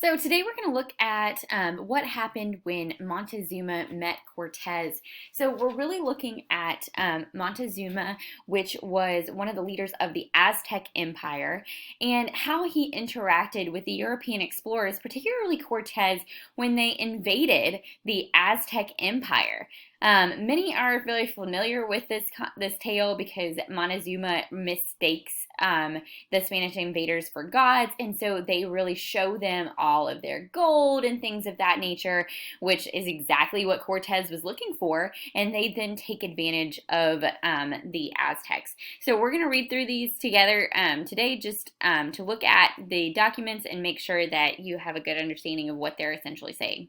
So today we're going to look at what happened when Montezuma met Cortez. So we're really looking at Montezuma, which was one of the leaders of the Aztec Empire, and how he interacted with the European explorers, particularly Cortez, when they invaded the Aztec Empire. Many are very familiar with this tale because Montezuma mistakes the Spanish invaders for gods, and so they really show them all of their gold and things of that nature, which is exactly what Cortez was looking for, and they then take advantage of the Aztecs. So we're going to read through these together today just to look at the documents and make sure that you have a good understanding of what they're essentially saying.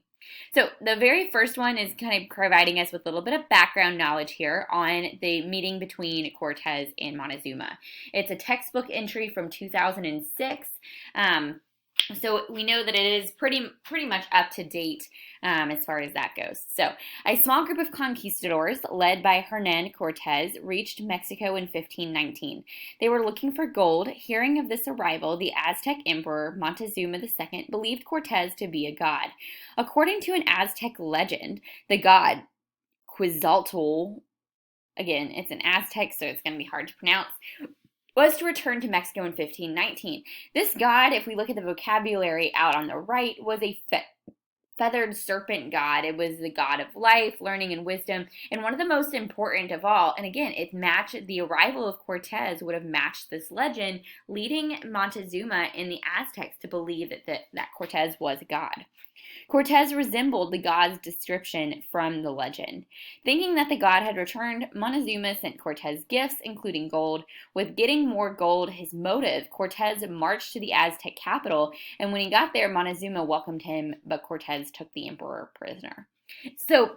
So the very first one is kind of providing us with a little bit of background knowledge here on the meeting between Cortez and Montezuma. It's a textbook entry from 2006. So we know that it is pretty much up to date as far as that goes. So a small group of conquistadors led by Hernan Cortez reached Mexico in 1519. They were looking for gold. Hearing of this arrival, the Aztec emperor Montezuma II believed Cortez to be a god. According to an Aztec legend, the god Quetzalcoatl, again, it's an Aztec, so it's going to be hard to pronounce, was to return to Mexico in 1519. This god, if we look at the vocabulary out on the right, was a feathered serpent god. It was the god of life, learning, and wisdom, and one of the most important of all. And again, it matched the arrival of Cortez would have matched this legend, leading Montezuma and the Aztecs to believe that Cortez was a god. Cortez resembled the god's description from the legend. Thinking that the god had returned, Montezuma sent Cortez gifts, including gold. With getting more gold his motive, Cortez marched to the Aztec capital, and when he got there, Montezuma welcomed him, but Cortez took the emperor prisoner. So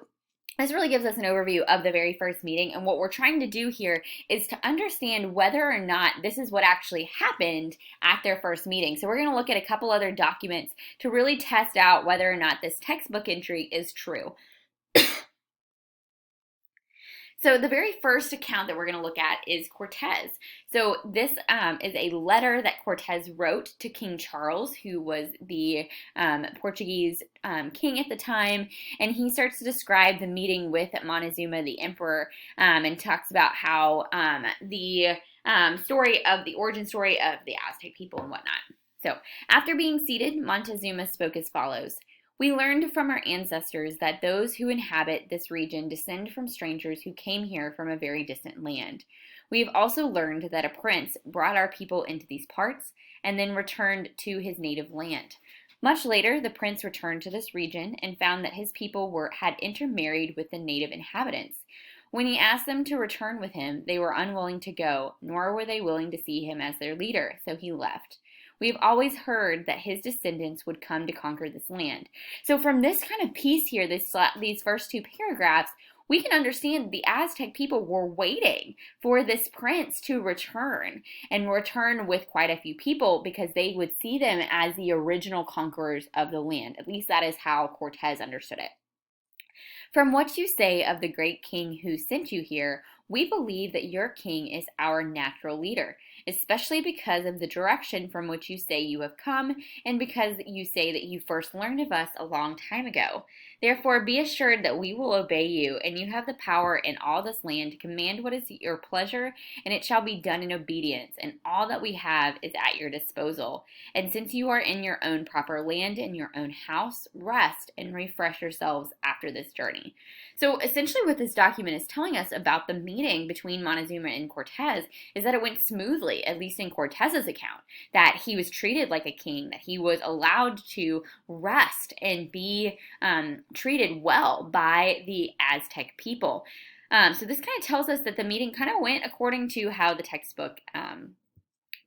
this really gives us an overview of the very first meeting, and what we're trying to do here is to understand whether or not this is what actually happened at their first meeting. So we're going to look at a couple other documents to really test out whether or not this textbook entry is true. So the very first account that we're going to look at is Cortez. So this is a letter that Cortez wrote to King Charles, who was the Portuguese king at the time, and he starts to describe the meeting with Montezuma, the emperor, and talks about how the origin story of the Aztec people and whatnot. So after being seated, Montezuma spoke as follows. We learned from our ancestors that those who inhabit this region descend from strangers who came here from a very distant land. We have also learned that a prince brought our people into these parts and then returned to his native land. Much later, the prince returned to this region and found that his people had intermarried with the native inhabitants. When he asked them to return with him, they were unwilling to go, nor were they willing to see him as their leader, so he left. We have always heard that his descendants would come to conquer this land. So from this kind of piece here, these first two paragraphs, we can understand that the Aztec people were waiting for this prince to return and return with quite a few people because they would see them as the original conquerors of the land. At least that is how Cortez understood it. From what you say of the great king who sent you here, we believe that your king is our natural leader, especially because of the direction from which you say you have come and because you say that you first learned of us a long time ago. Therefore, be assured that we will obey you, and you have the power in all this land to command what is your pleasure, and it shall be done in obedience, and all that we have is at your disposal. And since you are in your own proper land and your own house, rest and refresh yourselves after this journey. So essentially what this document is telling us about the meeting between Montezuma and Cortez is that it went smoothly, at least in Cortez's account, that he was treated like a king, that he was allowed to rest and be treated well by the Aztec people. So this kind of tells us that the meeting kind of went according to how the textbook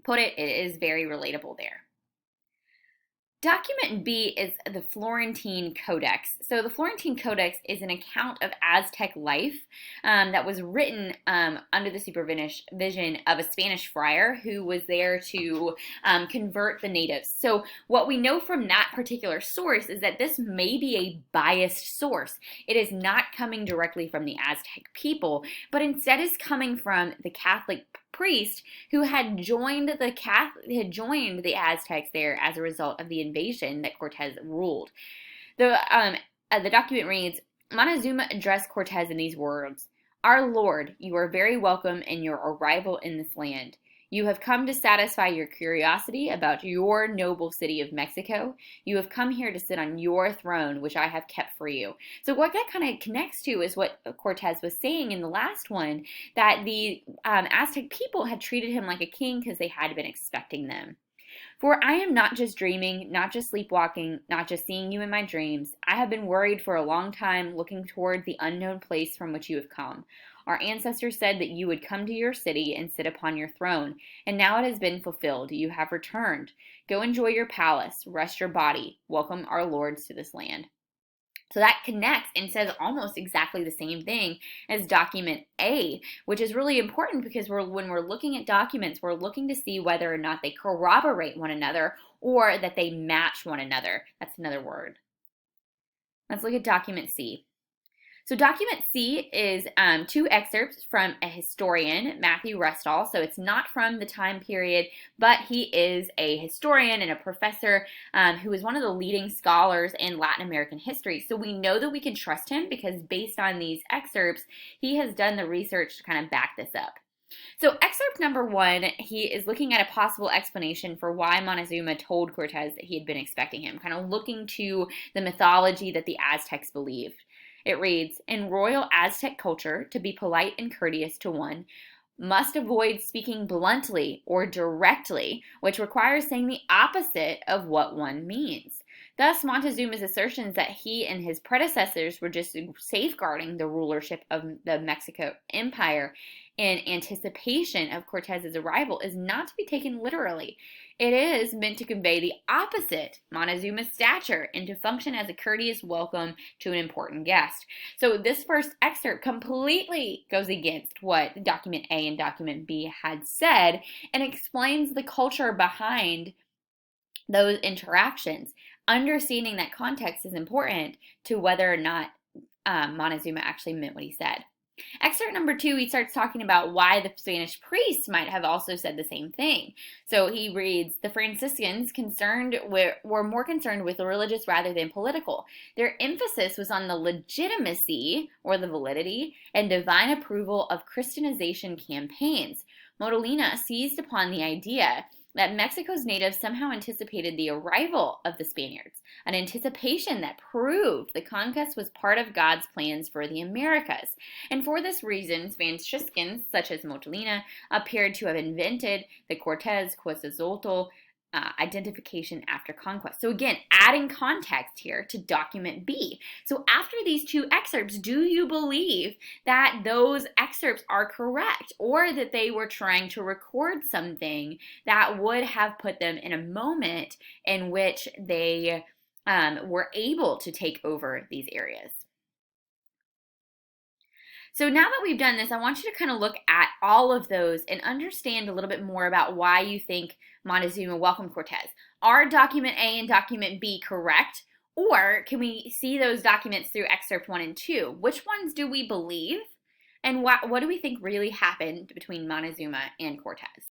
put it. It is very relatable there. Document B is the Florentine Codex. So the Florentine Codex is an account of Aztec life that was written under the supervision of a Spanish friar who was there to convert the natives. So what we know from that particular source is that this may be a biased source. It is not coming directly from the Aztec people, but instead is coming from the Catholic priest who had joined the Aztecs there as a result of the invasion that Cortez ruled. The document reads, Montezuma addressed Cortez in these words, Our Lord, you are very welcome in your arrival in this land. You have come to satisfy your curiosity about your noble city of Mexico. You have come here to sit on your throne, which I have kept for you. So what that kind of connects to is what Cortez was saying in the last one, that the Aztec people had treated him like a king because they had been expecting them. For I am not just dreaming, not just sleepwalking, not just seeing you in my dreams. I have been worried for a long time, looking toward the unknown place from which you have come. Our ancestors said that you would come to your city and sit upon your throne, and now it has been fulfilled. You have returned. Go enjoy your palace, rest your body. Welcome our lords to this land. So that connects and says almost exactly the same thing as document A, which is really important because when we're looking at documents, we're looking to see whether or not they corroborate one another or that they match one another. That's another word. Let's look at document C. So document C is two excerpts from a historian, Matthew Restall. So it's not from the time period, but he is a historian and a professor who is one of the leading scholars in Latin American history. So we know that we can trust him because based on these excerpts, he has done the research to kind of back this up. So excerpt number 1, he is looking at a possible explanation for why Montezuma told Cortez that he had been expecting him, kind of looking to the mythology that the Aztecs believed. It reads, in royal Aztec culture, to be polite and courteous to one must avoid speaking bluntly or directly, which requires saying the opposite of what one means. Thus, Montezuma's assertions that he and his predecessors were just safeguarding the rulership of the Mexico Empire in anticipation of Cortez's arrival is not to be taken literally. It is meant to convey the opposite, Montezuma's stature, and to function as a courteous welcome to an important guest. So this first excerpt completely goes against what document A and document B had said and explains the culture behind those interactions. Understanding that context is important to whether or not Montezuma actually meant what he said. Excerpt number 2, he starts talking about why the Spanish priests might have also said the same thing. So he reads, the Franciscans were more concerned with the religious rather than political. Their emphasis was on the legitimacy or the validity and divine approval of Christianization campaigns. Montezuma seized upon the idea that Mexico's natives somehow anticipated the arrival of the Spaniards, an anticipation that proved the conquest was part of God's plans for the Americas. And for this reason, Franciscans, such as Montezuma, appeared to have invented the Cortes-Quetzalcoatl identification after conquest. So again, adding context here to document B. So after these 2 excerpts, do you believe that those excerpts are correct or that they were trying to record something that would have put them in a moment in which they were able to take over these areas? So now that we've done this, I want you to kind of look at all of those and understand a little bit more about why you think Montezuma welcomed Cortez. Are document A and document B correct? Or can we see those documents through excerpt 1 and 2? Which ones do we believe? And what do we think really happened between Montezuma and Cortez?